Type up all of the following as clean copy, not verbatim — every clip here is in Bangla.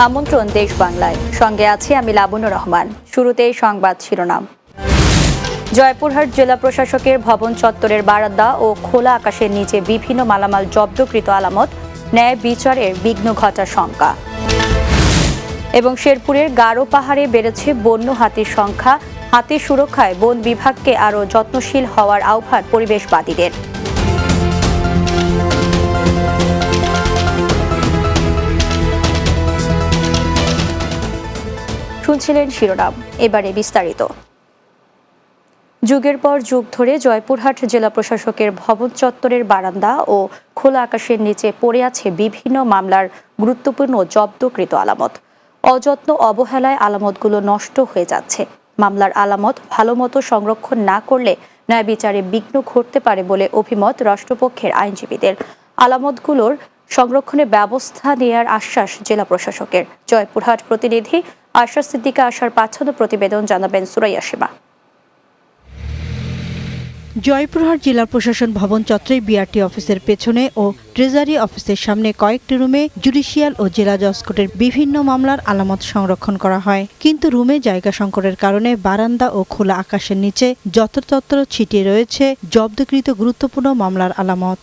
আমন্ত্রণ দেশ বাংলায়, সঙ্গে আছি আমি লাবণ্য রহমান। শুরুতেই সংবাদ শিরোনাম। জয়পুরহাট জেলা প্রশাসকের ভবন চত্বরের বারান্দা ও খোলা আকাশের নিচে বিভিন্ন মালামাল জব্দকৃত আলামত, ন্যায় বিচারের বিঘ্ন ঘটার শঙ্কা। এবং শেরপুরের গারো পাহাড়ে বেড়েছে বন্য হাতির সংখ্যা, হাতির সুরক্ষায় বন বিভাগকে আরও যত্নশীল হওয়ার আহ্বান পরিবেশবাদীদের। শুনছিলেন শিরোনাম, এবারে বিস্তারিত। যুগের পর যুগ ধরে জয়পুরহাট জেলা প্রশাসকের ভবন চত্বরের বারান্দা ও খোলা আকাশের নিচে পড়ে আছে বিভিন্ন মামলার গুরুত্বপূর্ণ জব্দকৃত আলামত। অযত্ন অবহেলায় আলামতগুলো নষ্ট হয়ে যাচ্ছে। মামলার আলামত ভালোমতো সংরক্ষণ না করলে ন্যায় বিচারে বিঘ্ন ঘটতে পারে বলে অভিমত রাষ্ট্রপক্ষের আইনজীবীদের। আলামতগুলোর সংরক্ষণে ব্যবস্থা নেওয়ার আশ্বাস জেলা প্রশাসকের। জয়পুরহাট প্রতিনিধি আশা সিদ্দিকা আশার পাঠানো প্রতিবেদন জানাবেন সুরাইয়া সীমা। জয়পুরহাট জেলা প্রশাসন ভবন চত্বরে বিআরটি অফিসের পেছনে ও ট্রেজারি অফিসের সামনে কয়েকটি রুমে জুডিশিয়াল ও জেলা জজ কোর্টের বিভিন্ন মামলার আলামত সংরক্ষণ করা হয়, কিন্তু রুমে জায়গা সংকটের কারণে বারান্দা ও খোলা আকাশের নিচে যত্রতত্র ছিটিয়ে রয়েছে জব্দকৃত গুরুত্বপূর্ণ মামলার আলামত।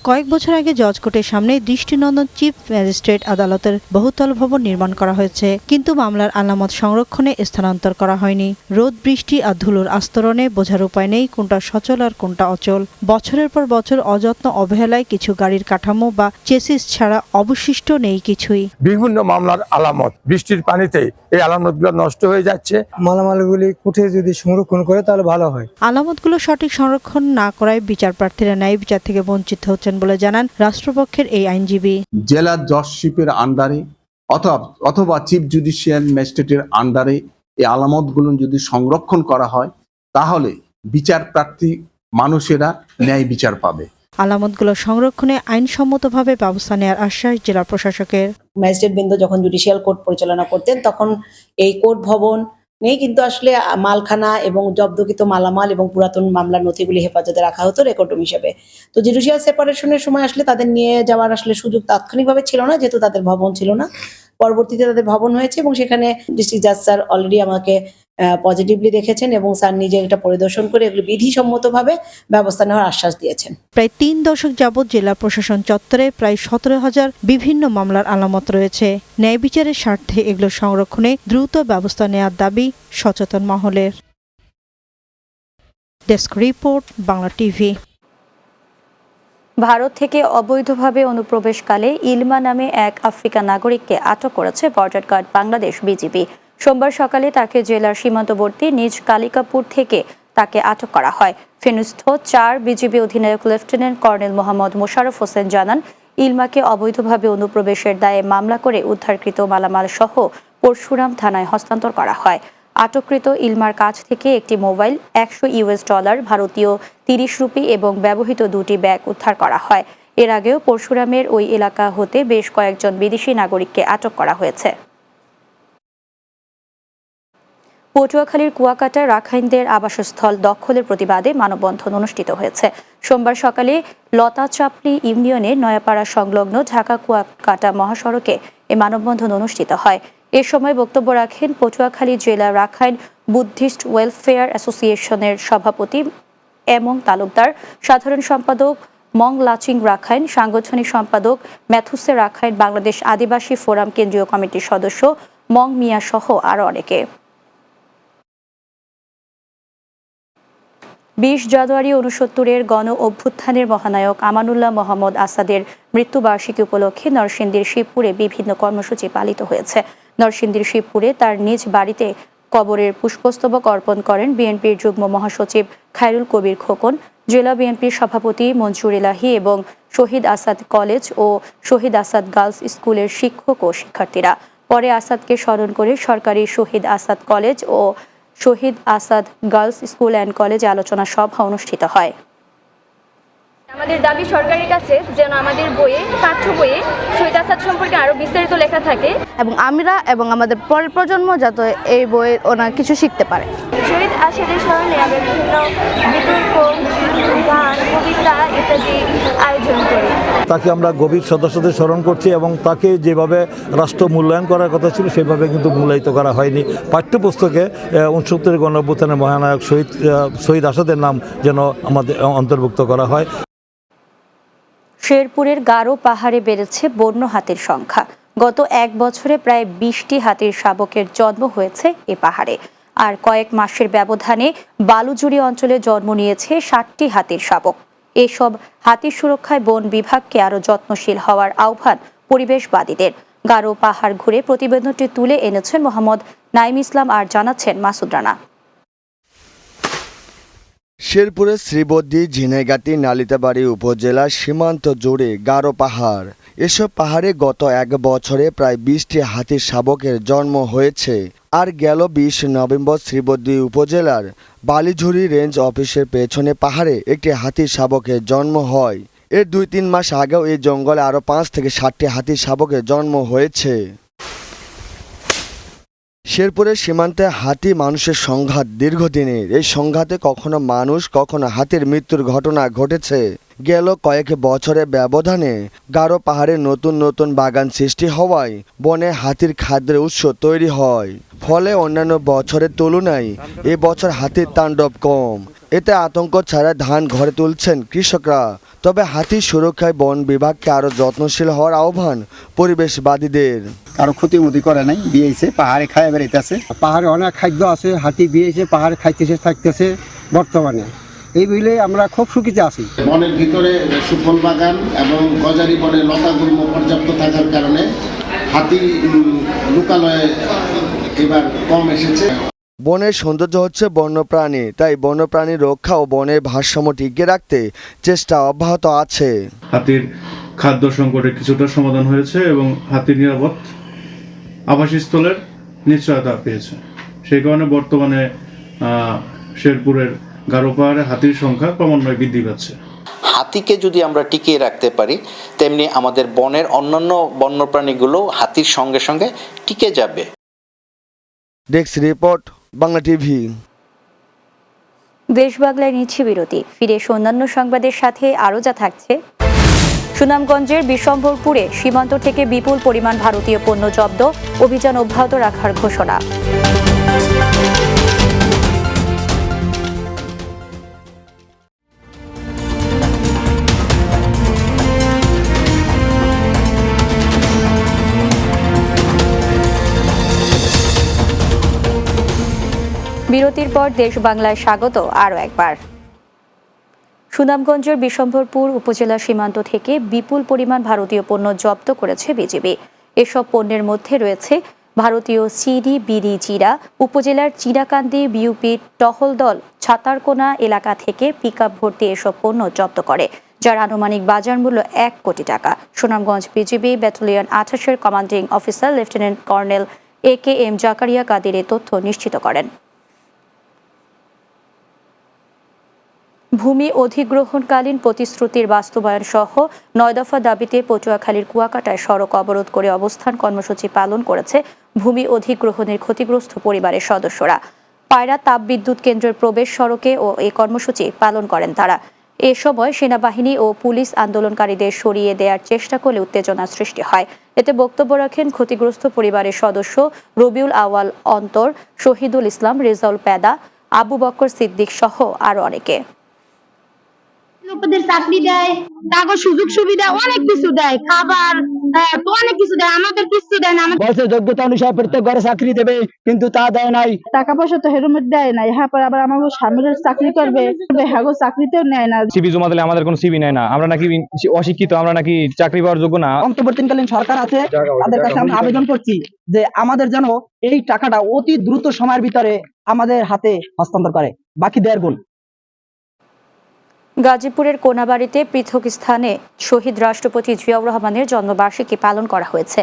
কয়েক বছর আগে জজ কোর্টের সামনে দৃষ্টিনন্দন চিফ ম্যাজিস্ট্রেট আদালতের বহুতল ভবন নির্মাণ করা হয়েছে, কিন্তু মামলার আলামত সংরক্ষণে স্থানান্তর করা হয়নি। রোদ, বৃষ্টি আর ধুলোর আস্তরণে বোঝার উপায় নেই কোনটা সচল আর কোনটা অচল। বছরের পর বছর অযত্ন অবহেলায় কিছু গাড়ির কাঠামো বা চেসিস ছাড়া অবশিষ্ট নেই কিছুই। বিভিন্ন মামলার আলামত বৃষ্টির পানিতে এই আলামতগুলো নষ্ট হয়ে যাচ্ছে। মালামালগুলি কোর্টে যদি সংরক্ষণ করে তাহলে ভালো হয়। আলামতগুলো সঠিক সংরক্ষণ না করায় বিচার প্রার্থীরা ন্যায় বিচার থেকে বঞ্চিত হচ্ছেন বলে জানান রাষ্ট্রপক্ষের এই আইনজীবী। জেলা জজশিপের আন্ডারে অথবা চিফ জুডিশিয়াল ম্যাজিস্ট্রেটের আন্ডারে এই আলামতগুলো যদি সংরক্ষণ করা হয় তাহলে বিচার প্রার্থী মানুষেরা ন্যায় বিচার পাবে। আলামতগুলো সংরক্ষণে আইনসম্মতভাবে ব্যবস্থা নেওয়ার আশ্বাস জেলা প্রশাসকের। ম্যাজিস্ট্রেট বৃন্দ যখন জুডিশিয়াল কোর্ট পরিচালনা করতেন তখন এই কোর্ট ভবন নেই, কিন্তু আসলে মালখানা এবং জব্দকৃত মালামাল এবং পুরাতন মামলার নথিগুলি হেফাজতে রাখা হতো রেকর্ড রুম হিসেবে। তো জুডিশিয়াল সেপারেশনের সময় আসলে তাদের নিয়ে যাওয়ার আসলে সুযোগ তাৎক্ষণিকভাবে ছিল না, যেহেতু তাদের ভবন ছিল না। পরবর্তীতে তাদের ভবন হয়েছে এবং সেখানে ডিস্ট্রিক্ট জাজ স্যার অলরেডি আমাকে পজিটিভলি দেখেছেন এবং স্যার নিজে এটা পরিদর্শন করে এগুলো বিধিসম্মতভাবে ব্যবস্থা নেওয়ার আশ্বাস দিয়েছেন। প্রায় 3 দশক যাবৎ জেলা প্রশাসন চত্বরে প্রায় 17,000 বিভিন্ন মামলার আলামত রয়েছে। ন্যায় বিচারের স্বার্থে এগুলো সংরক্ষণে দ্রুত ব্যবস্থা নেওয়ার দাবি সচেতন মহলের। Desk report, Bangla TV. Bharat থেকে অবৈধভাবে অনুপ্রবেশকালে ইলমা নামে এক আফ্রিকান নাগরিককে আটক করেছে বর্ডার গার্ড বাংলাদেশ বিজিবি। সোমবার সকালে তাকে জেলার সীমান্তবর্তী নিজ কালিকাপুর থেকে তাকে আটক করা হয়। ফেনীস্থ 4 বিজিবি অধিনায়ক লেফটেন্যান্ট কর্নেল মোহাম্মদ মোশাররফ হোসেন জানান, ইলমাকে অবৈধভাবে অনুপ্রবেশের দায়ে মামলা করে উদ্ধারকৃত মালামাল সহ পরশুরাম থানায় হস্তান্তর করা হয়। আটককৃত ইলমার কাছ থেকে একটি মোবাইল, $100, ভারতীয় 30 রুপি এবং ব্যবহৃত 2টি ব্যাগ উদ্ধার করা হয়। এর আগেও পরশুরামের ওই এলাকা হতে বেশ কয়েকজন বিদেশি নাগরিককে আটক করা হয়েছে। পটুয়াখালীর কুয়াকাটায় রাখাইনদের আবাসস্থল দখলের প্রতিবাদে মানববন্ধন অনুষ্ঠিত হয়েছে। সোমবার সকালে লতাচাপড়ি ইউনিয়নের নয়াপাড়া সংলগ্ন ঢাকা কুয়াকাটা মহাসড়কে এই মানববন্ধন অনুষ্ঠিত হয়। এ সময় বক্তব্য রাখেন পটুয়াখালী জেলা রাখাইন বুদ্ধিস্ট ওয়েলফেয়ার অ্যাসোসিয়েশনের সভাপতি এমং তালুকদার, সাধারণ সম্পাদক মং লাচিং রাখাইন, সাংগঠনিক সম্পাদক ম্যাথুসে রাখাইন, বাংলাদেশ আদিবাসী ফোরাম কেন্দ্রীয় কমিটির সদস্য মং মিয়া সহ আরও অনেকে। 20 জানুয়ারি 69-এর গণ অভ্যুত্থানের মহানায়ক আমানুল্লাহ মোহাম্মদ আসাদের মৃত্যুবার্ষিকী উপলক্ষে নরসিংদীর শিবপুরে বিভিন্ন কর্মসূচি পালিত হয়েছে। নরসিংদীর শিবপুরে তার নিজ বাড়িতে কবরের পুষ্পস্তবক অর্পণ করেন বিএনপির যুগ্ম মহাসচিব খায়রুল কবির খোকন, জেলা বিএনপির সভাপতি মনজুর ইলাহি এবং শহীদ আসাদ কলেজ ও শহীদ আসাদ গার্লস স্কুলের শিক্ষক ও শিক্ষার্থীরা। পরে আসাদকে স্মরণ করে সরকারি শহীদ আসাদ কলেজ ও Shahid Asad girls school and কলেজে আলোচনা সভা অনুষ্ঠিত হয়। আমাদের দাবি সরকারের কাছে যেন আমাদের বইয়ে, পাঠ্য বইয়ে শহীদ আসাদ সম্পর্কে আরো বিস্তারিত লেখা থাকে এবং আমরা এবং আমাদের পরের প্রজন্ম যাতে এই বইয়ের ওনার কিছু শিখতে পারে। শহীদ আসাদের স্মরণে আমরা বিভিন্ন বিতর্ক, গান, কবিতা ইত্যাদি আয়োজন করি। তাকে আমরা গভীর শ্রদ্ধার সাথে স্মরণ করছি এবং তাকে যেভাবে রাষ্ট্র মূল্যায়ন করার কথা ছিল সেভাবে কিন্তু মূল্যায়িত করা হয়নি। পাঠ্যপুস্তকে 69 গণঅভ্যুত্থানের মহানায়ক শহীদ আসাদের নাম যেন আমাদের অন্তর্ভুক্ত করা হয়। শেরপুরের গারো পাহাড়ে বেড়েছে বন্য হাতির সংখ্যা। গত 1 বছরে প্রায় 20টি হাতির শাবকের জন্ম হয়েছে এ পাহাড়ে। আর কয়েক মাসের ব্যবধানে বালুজুড়ি অঞ্চলে জন্ম নিয়েছে 60টি হাতির শাবক। এসব হাতির সুরক্ষায় বন বিভাগকে আরও যত্নশীল হওয়ার আহ্বান পরিবেশবাদীদের। গারো পাহাড় ঘুরে প্রতিবেদনটি তুলে এনেছেন মোহাম্মদ নাইম ইসলাম আর জানাচ্ছেন মাসুদ রানা। শেরপুরের শ্রীবদ্দী, ঝিনাইগাতি, নালিতাবাড়ী উপজেলার সীমান্ত জুড়ে গারো পাহাড়। এসব পাহাড়ে গত 1 বছরে প্রায় 20টি হাতির শাবকের জন্ম হয়েছে। আর গেল 20 নভেম্বর শ্রীবদ্দী উপজেলার বালিঝুরি রেঞ্জ অফিসের পেছনে পাহাড়ে একটি হাতির শাবকের জন্ম হয়। এর 2-3 মাস আগেও এই জঙ্গলে আরও 5 থেকে 7টি হাতির শাবকের জন্ম হয়েছে। শেরপুরের সীমান্তে হাতি মানুষের সংঘাত দীর্ঘদিনের। এই সংঘাতে কখনো মানুষ কখনো হাতির মৃত্যুর ঘটনা ঘটেছে। গেল কয়েক বছরের ব্যবধানে গারো পাহাড়ে নতুন নতুন বাগান সৃষ্টি হওয়ায় বনে হাতির খাদ্যের উৎস তৈরি হয়। ফলে অন্যান্য বছরের তুলনায় এবছর হাতির তাণ্ডব কম। এতে আতঙ্ক ছাড়া ধান ঘরে তুলছেন কৃষকরা। তবে হাতির সুরক্ষায় বন বিভাগকে আরও যত্নশীল হওয়ার আহ্বান পরিবেশবাদীদের। কারো ক্ষতিমতি করে নাই, বিয়েছে পাহাড়ে খায় বেড়াইতেছে। পাহাড়ে অনেক খাদ্য আছে, হাতি বিয়েছে পাহাড়ে খাইতেছে থাকতেছে বর্তমানে। এই বলে আমরা খুব সুখীতে আছি। বনের ভিতরে সুফল বাগান এবং গজারি বনে লতাগুল্ম পর্যাপ্ত থাকার কারণে হাতি লোকালয়ে এবার কম এসেছে। বনের সৌন্দর্য হচ্ছে বন্যপ্রাণী, তাই বন্যপ্রাণী রক্ষা ও বনের ভারসাম্য টিকিয়ে রাখতে চেষ্টা অব্যাহত আছে। হাতির খাদ্য সংকটের কিছুটা সমাধান হয়েছে এবং হাতির নিরাপদ আবাসস্থলের নিশ্চয়তা পেয়েছে। সেই কারণে বর্তমানে শেরপুরের গারো পাহাড়ে হাতির সংখ্যা ক্রমান্বয়ে বৃদ্ধি পাচ্ছে। হাতিকে যদি আমরা টিকিয়ে রাখতে পারি, তেমনি আমাদের বনের অন্যান্য বন্যপ্রাণীগুলো হাতির সঙ্গে সঙ্গে টিকে যাবে। Desk report, Bangla TV. দেশ বাংলায় নিচ্ছে বিরতি। ফিরে অন্যান্য সংবাদের সাথে আরও যা থাকছে। সুনামগঞ্জের বিশ্বম্ভরপুরে সীমান্ত থেকে বিপুল পরিমাণ ভারতীয় পণ্য জব্দ, অভিযান অব্যাহত রাখার ঘোষণা। বিরতির পর দেশ বাংলায় স্বাগত আরও একবার। সুনামগঞ্জের বিশ্বম্ভরপুর উপজেলা সীমান্ত থেকে বিপুল পরিমাণ ভারতীয় পণ্য জব্দ করেছে বিজিবি। এসব পণ্যের মধ্যে রয়েছে ভারতীয় সিডি, বিড়ি, জিরা। উপজেলার চিরাকান্দি বিউপির টহল দল ছাতারকোনা এলাকা থেকে পিকআপ ভর্তি এসব পণ্য জব্দ করে, যার আনুমানিক বাজার মূল্য 1 কোটি টাকা। সুনামগঞ্জ বিজিবি ব্যাটালিয়ন 28-এর commanding officer lieutenant colonel AKM Zakaria Kader এ তথ্য নিশ্চিত করেন। ভূমি অধিগ্রহণকালীন প্রতিশ্রুতির বাস্তবায়ন সহ 9 দফা দাবিতে পটুয়াখালীর কুয়াকাটায় সড়ক অবরোধ করে অবস্থান কর্মসূচি পালন করেছে ভূমি অধিগ্রহণের ক্ষতিগ্রস্ত পরিবারের সদস্যরা। পায়রা তাপবিদ্যুৎ কেন্দ্রের প্রবেশ সড়কে ও এই কর্মসূচি পালন করেন তারা। এ সময় সেনাবাহিনী ও পুলিশ আন্দোলনকারীদের সরিয়ে দেওয়ার চেষ্টা করলে উত্তেজনা সৃষ্টি হয়। এতে বক্তব্য রাখেন ক্ষতিগ্রস্ত পরিবারের সদস্য রবিউল আওয়াল অন্তর, শহীদুল ইসলাম, রেজাউল পেদা, আবু বকর সিদ্দিক সহ আরো অনেকে। চাকরি দেয়, তারপর সুযোগ সুবিধা অনেক কিছু দেয়, খাবার অনেক কিছু দেয়, আমাদের কিছু দেয় না। বলছে যোগ্যতা অনুসারে প্রত্যেক ঘরে চাকরি দেবে, কিন্তু তা দেয় নাই। টাকা পয়সা তো হেরুমের দেয় নাই। হ্যাঁ, আবার আমাকে স্বামীর চাকরি করবে, হ্যাঁ চাকরিতেও নেয় না। সিবি জমা দিলে আমাদের কোনো সিবি নেয় না, আমরা নাকি অশিক্ষিত, আমরা নাকি চাকরি পাওয়ার যোগ্য না। অন্তর্বর্তীকালীন সরকার আছে, তাদের কাছে আমরা আবেদন করছি যে আমাদের যেন এই টাকাটা অতি দ্রুত সময়ের ভিতরে আমাদের হাতে হস্তান্তর করে, বাকি দেড় গুণ। গাজীপুরের কোনাবাড়িতে পৃথক স্থানে শহীদ রাষ্ট্রপতি জিয়াউর রহমানের জন্মবার্ষিকী পালন করা হয়েছে।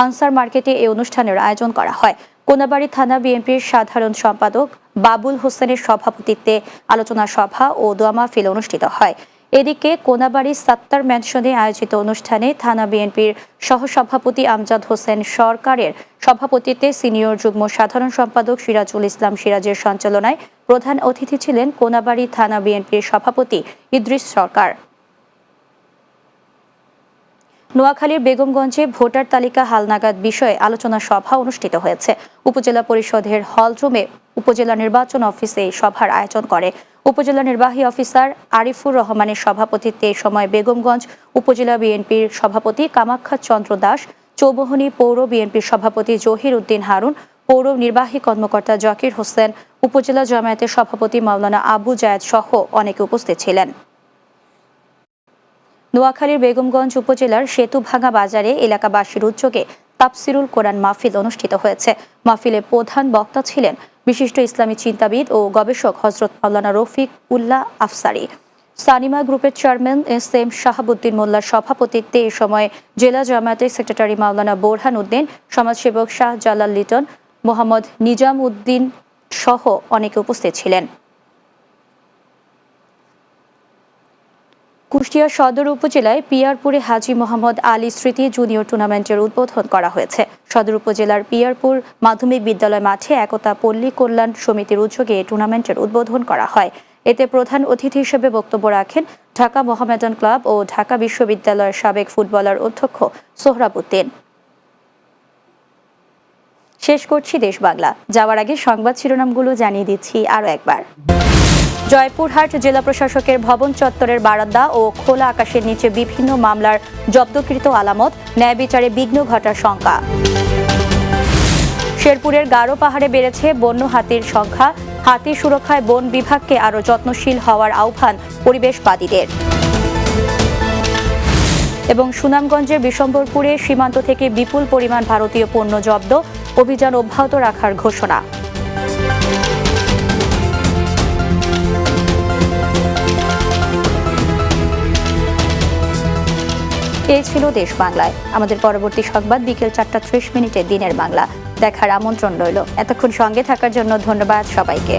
আনসার মার্কেটে এই অনুষ্ঠানের আয়োজন করা হয়। কোনাবাড়ি থানা বিএনপির সাধারণ সম্পাদক বাবুল হোসেনের সভাপতিত্বে আলোচনা সভা ও দোয়া মাহফিল অনুষ্ঠিত হয়। এদিকে কোনাবাড়ি সাত্তার ম্যানশনে আয়োজিত অনুষ্ঠানে থানা বিএনপির সহসভাপতি আমজাদ হোসেন সরকারের সভাপতিত্বে সিনিয়র যুগ্ম সাধারণ সম্পাদক সিরাজুল ইসলাম সিরাজের সঞ্চালনায় প্রধান অতিথি ছিলেন কোনাবাড়ি থানা বিএনপির সভাপতি ইদ্রিস সরকার। নোয়াখালীর বেগমগঞ্জে ভোটার তালিকা হালনাগাদ বিষয়ে আলোচনা সভা অনুষ্ঠিত হয়েছে। উপজেলা পরিষদের হলরুমে উপজেলা নির্বাচন অফিসে এই সভার আয়োজন করে। উপজেলা নির্বাহী অফিসার আরিফুর রহমানের সভাপতিত্বে এই সময় বেগমগঞ্জ উপজেলা বিএনপির সভাপতি কামাখ্যা চন্দ্র দাস, চৌবহনী পৌর বিএনপির সভাপতি জহির উদ্দিন হারুন, পৌর নির্বাহী কর্মকর্তা জাকির হোসেন, উপজেলা জামায়াতের সভাপতি মাওলানা আবু জায়েদ সহ অনেকে উপস্থিত ছিলেন। নোয়াখালীর বেগমগঞ্জ উপজেলার সেতুভাঙা বাজারে এলাকাবাসীর উদ্যোগে তাফসিরুল কোরআন মাহফিল অনুষ্ঠিত হয়েছে। মাহফিলে প্রধান বক্তা ছিলেন বিশিষ্ট ইসলামী চিন্তাবিদ ও গবেষক হযরত মাওলানা রফিক উল্লাহ আফসারী। সানিমা গ্রুপের চেয়ারম্যান এস.এম. শাহাবুদ্দিন মোল্লার সভাপতিত্বে এ সময় জেলা জামায়াতের সেক্রেটারি মাওলানা বোরহান উদ্দিন, সমাজসেবক শাহ জালাল লিটন, মোহাম্মদ নিজাম উদ্দিন সহ অনেকে উপস্থিত ছিলেন। কুষ্টিয়া সদর উপজেলায় পিয়ারপুরে হাজী মোহাম্মদ আলী স্মৃতি জুনিয়র টুর্নামেন্টের উদ্বোধন করা হয়েছে। সদর উপজেলার পিয়ারপুর মাধ্যমিক বিদ্যালয় মাঠে একতা পল্লী কল্যাণ সমিতির উদ্যোগে এই টুর্নামেন্টের উদ্বোধন করা হয়। এতে প্রধান অতিথি হিসেবে বক্তব্য রাখেন ঢাকা মোহামেডান ক্লাব ও ঢাকা বিশ্ববিদ্যালয়ের সাবেক ফুটবলার অধ্যক্ষ সোহরাব উদ্দিন। শেষ করছি দেশ বাংলা। যাওয়ার আগে সংবাদ শিরোনামগুলো জানিয়ে দিচ্ছি আরও একবার। জয়পুরহাট জেলা প্রশাসকের ভবন চত্বরের বারান্দা ও খোলা আকাশের নিচে বিভিন্ন মামলার জব্দকৃত আলামত, ন্যায় বিচারে বিঘ্ন ঘটার শঙ্কা। শেরপুরের গারো পাহাড়ে বেড়েছে বন্য হাতির সংখ্যা, হাতি সুরক্ষায় বন বিভাগকে আরও যত্নশীল হওয়ার আহ্বান পরিবেশবাদীদের। এবং সুনামগঞ্জের বিশম্বরপুরে সীমান্ত থেকে বিপুল পরিমাণ ভারতীয় পণ্য জব্দ, অভিযান অব্যাহত রাখার ঘোষণা। এই ছিল দেশ বাংলায়। আমাদের পরবর্তী সংবাদ বিকেল 4:30 দিনের বাংলা দেখার আমন্ত্রণ রইল। এতক্ষণ সঙ্গে থাকার জন্য ধন্যবাদ সবাইকে।